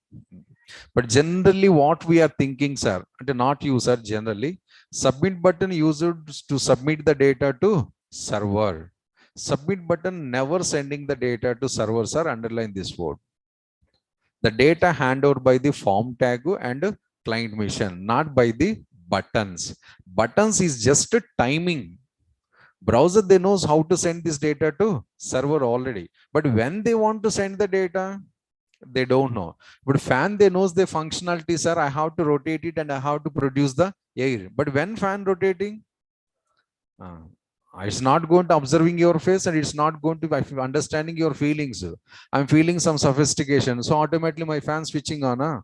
A: But generally, what we are thinking, sir, not you, sir, generally, submit button used to submit the data to server. Submit button never sending the data to server, sir, underline this word. The data handed over by the form tag and client mission, not by the buttons. Buttons is just a timing. Browser, they knows how to send this data to server already. But when they want to send the data, they don't know. But fan, they knows the functionality, sir. I have to rotate it and I have to produce the air. But when fan rotating, it's not going to observing your face and it's not going to understanding your feelings. I'm feeling some sophistication. So automatically my fan switching on.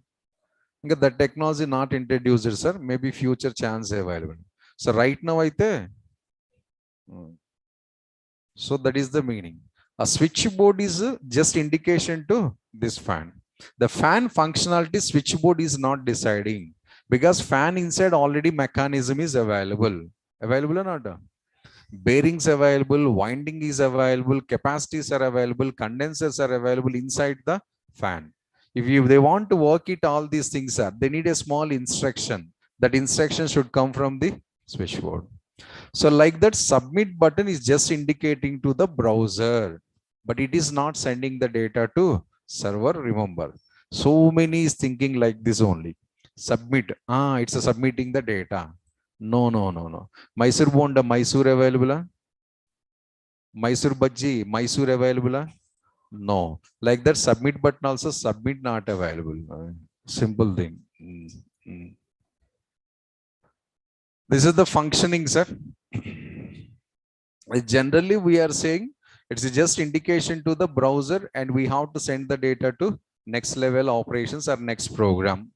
A: That technology not introduced, sir. Maybe future chance available. So right now, so that is the meaning. A switchboard is just indication to this fan. The fan functionality switchboard is not deciding because fan inside already mechanism is available. Available or not? bearings available, winding is available, capacities are available, condensers are available inside the fan. If they want to work it, all these things are, they need a small instruction. That instruction should come from the switchboard. So like that, submit button is just indicating to the browser, but it is not sending the data to server. Remember, so many is thinking like this only. Submit, it's a submitting the data. No, no, no, no. Mysore bonda, Mysore available? Mysore bhaji, Mysore available? No. Like that, submit button also, submit not available. Simple thing. This is the functioning, sir. Generally, we are saying it's just indication to the browser, and we have to send the data to next level operations or next program.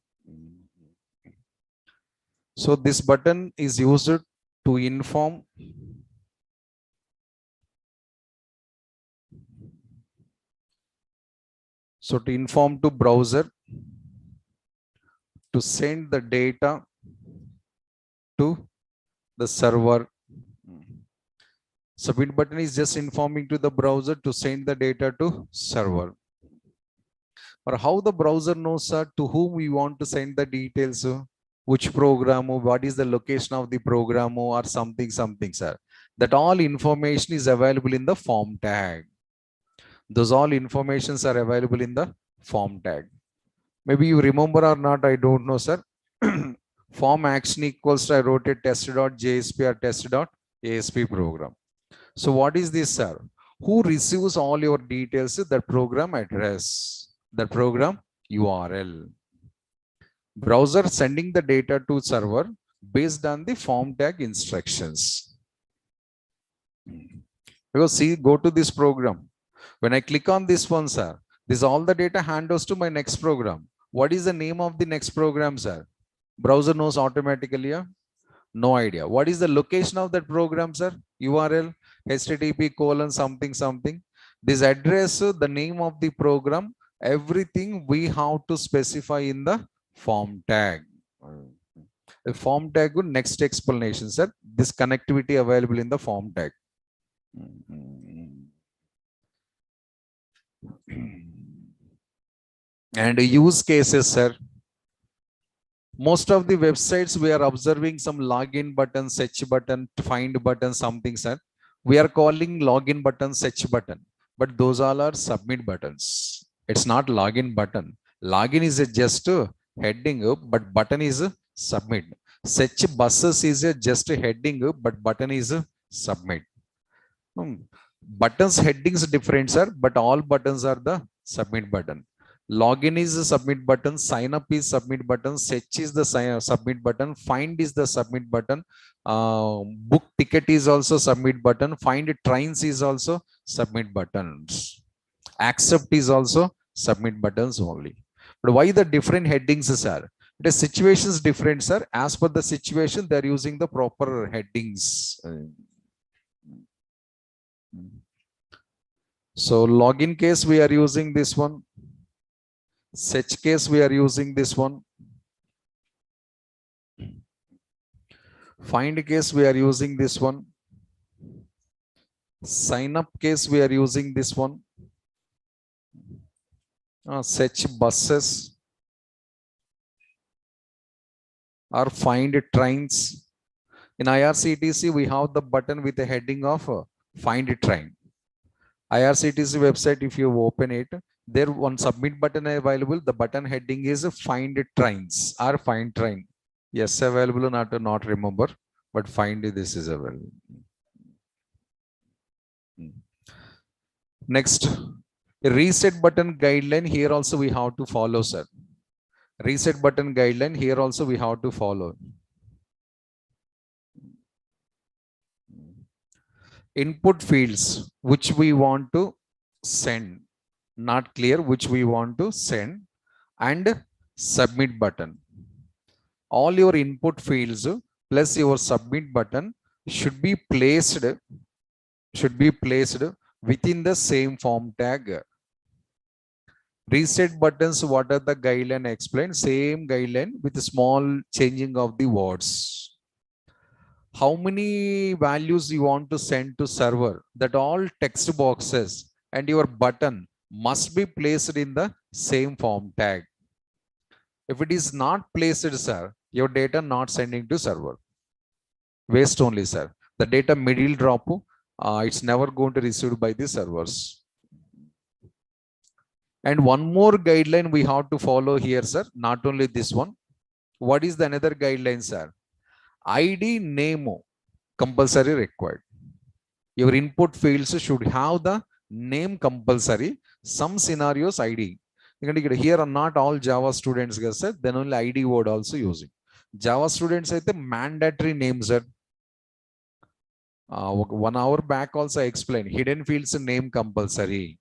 A: So this button is used to inform to browser to send the data to the server. Submit button is just informing to the browser to send the data to server. Or how the browser knows, sir, to whom we want to send the details, which program, what is the location of the program, or something, sir. That all information is available in the form tag. Those all informations are available in the form tag. Maybe you remember or not, I don't know, sir. Form action equals to, I wrote a test.jsp or test.asp program. So what is this, sir? Who receives all your details? The program address, the program URL. Browser sending the data to server based on the form tag instructions. Because see, go to this program. When I click on this one, sir, this all the data handoffs to my next program. What is the name of the next program, sir? Browser knows automatically. No idea. What is the location of that program, sir? URL, http colon something something. This address, the name of the program, everything we have to specify in the form tag. The form tag, next explanation, sir. This connectivity available in the form tag. And use cases, sir. Most of the websites we are observing some login button, search button, find button, something, sir. We are calling login button, search button, but those all are submit buttons. It's not login button. Login is just a heading, but button is submit. Search buses is just a heading, but button is submit. Buttons headings different, sir, but all buttons are the submit button. Login is the submit button, sign up is submit button, search is the submit button, find is the submit button, book ticket is also submit button, find trains is also submit buttons, accept is also submit buttons only. But why the different headings, sir? The situation is different, sir. As per the situation, they are using the proper headings. So login case, we are using this one. Search case, we are using this one. Find case, we are using this one. Sign up case, we are using this one. Search buses or find trains. In IRCTC, we have the button with the heading of find train. IRCTC website, if you open it, there one submit button available. The button heading is find trains or find train. Yes, available, not remember, but find this is available. Next, reset button guideline. Here also we have to follow, sir. Reset button guideline. Here also we have to follow. Input fields which we want to send, not clear, which we want to send, and submit button. All your input fields plus your submit button should be placed within the same form tag. Reset buttons, what are the guideline explained? Same guideline with a small changing of the words. how many values you want to send to server, that all text boxes and your button must be placed in the same form tag. If it is not placed, sir, your data not sending to server. Waste only, sir. The data middle drop, it's never going to received by the servers. And one more guideline we have to follow here, sir. Not only this one. What is the another guideline, sir? ID name compulsory required. Your input fields should have the name compulsory. Some scenarios ID. Here are not all Java students, sir. Then only ID word also using. Java students అయితే mandatory names, sir. 1 hour back also I explained hidden fields name compulsory,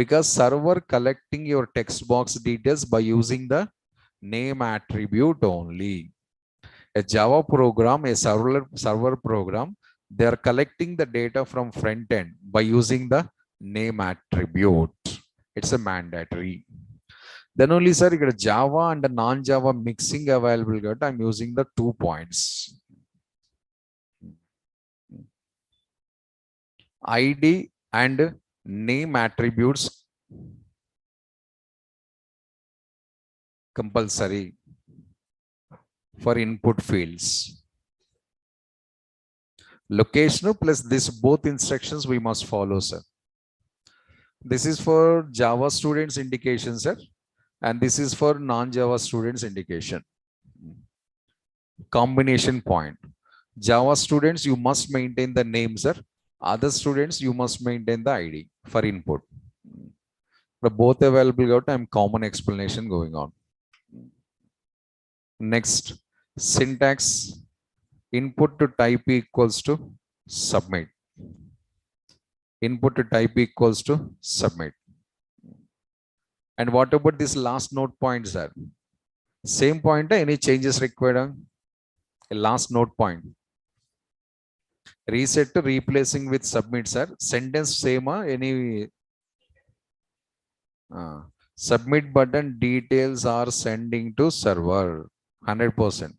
A: because server collecting your text box details by using the name attribute only. A Java program, a server program, they are collecting the data from front end by using the name attribute. It's a mandatory. Then only, sir, you get Java and the non-Java mixing available. I'm using the 2 points. ID and name attributes compulsory for input fields. Location plus this both instructions we must follow, sir. This is for Java students indication, sir, and this is for non-Java students indication. Combination point. Java students, you must maintain the name, sir. Other students, you must maintain the ID for input. But both available, I'm common explanation going on. Next, syntax. Input to type equals to submit. Input to type equals to submit. And what about this last note point, sir? Same point, any changes required? Last note point. Reset to replacing with submit, sir. Sentence same, any submit button details are sending to server 100%.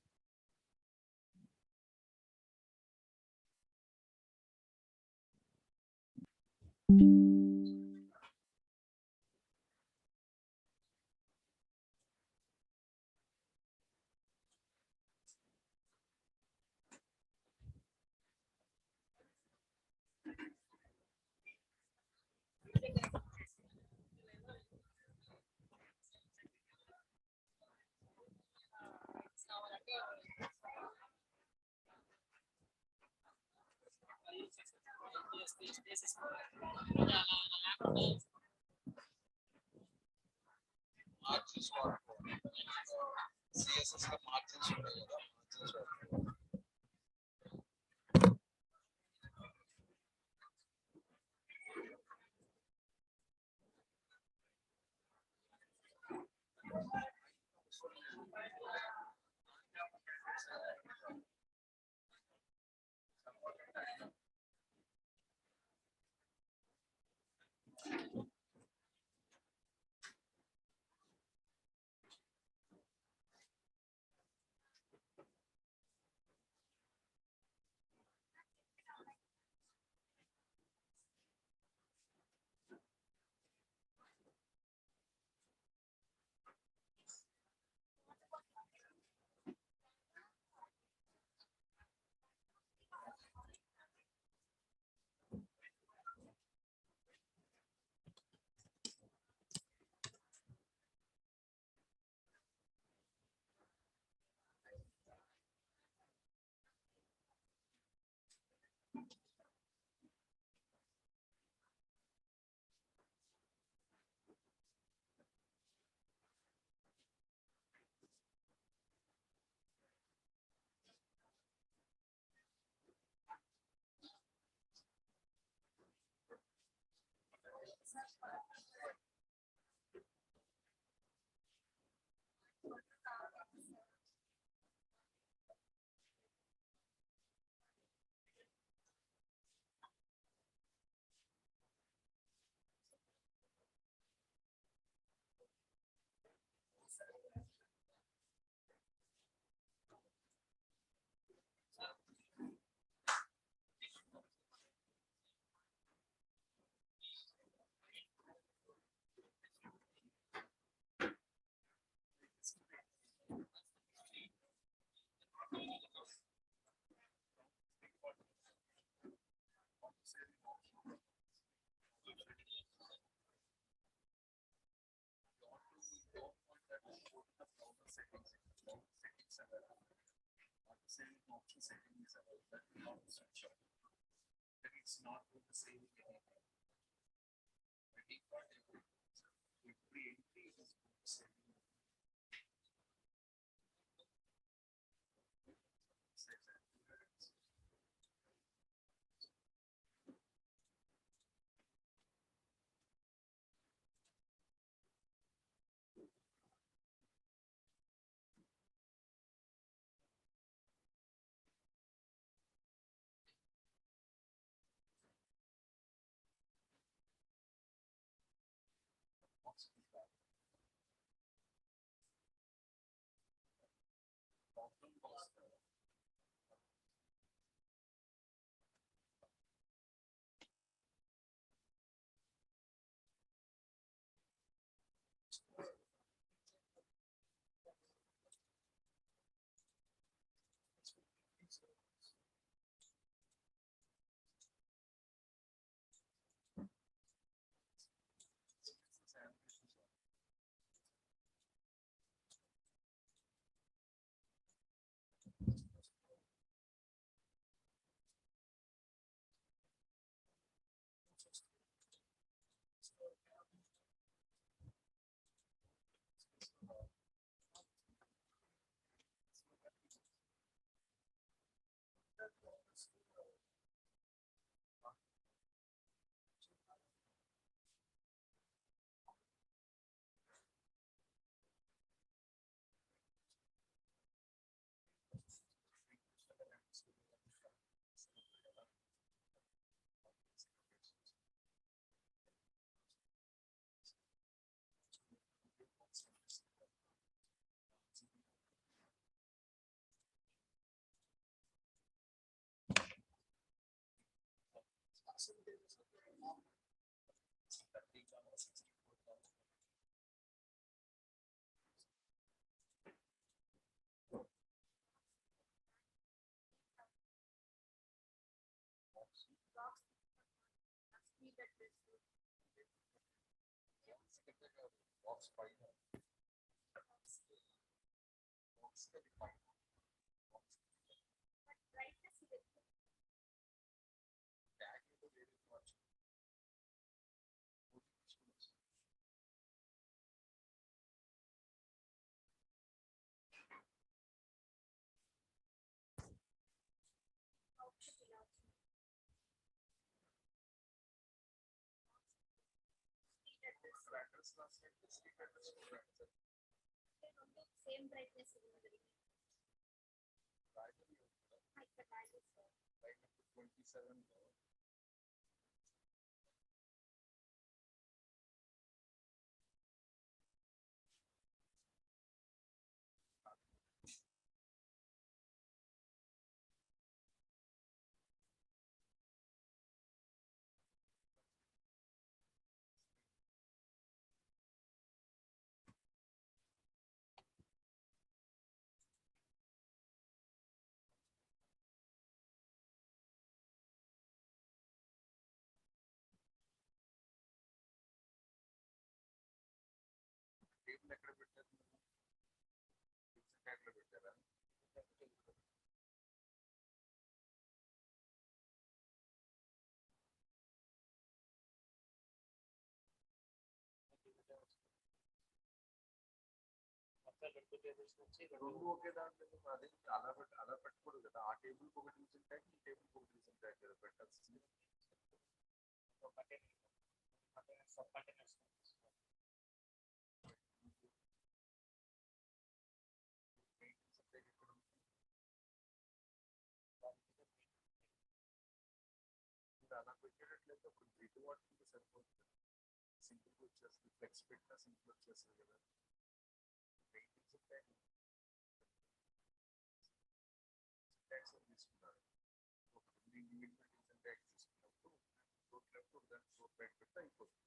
B: Same brightness in the beginning. Like the value, sir.
A: రెండు ఒకే దాంట్లో అది అలా పెట్టకూడదు కదా. ఆ table ఒకటి reason tag, ఈ table ఒకటి రీజన్ ట్యాగ్ కదా పెట్టాల్సింది. అలా పెట్టేటట్లయితే అప్పుడు బ్రిడ్ వాటికి సరిపోతుంది. సింపుల్ వచ్చేస్తుంది, ఫ్లెక్స్ పెట్టినా సింపుల్ వచ్చేస్తుంది కదా. తీసుకున్నారు ఒక ఇండివిజువల్ రీజన్ ట్యాగ్ తీసుకున్నప్పుడు రోడ్ లెఫ్ట్ దాన్ని రోడ్ రైట్ పెడితే అయిపోతుంది.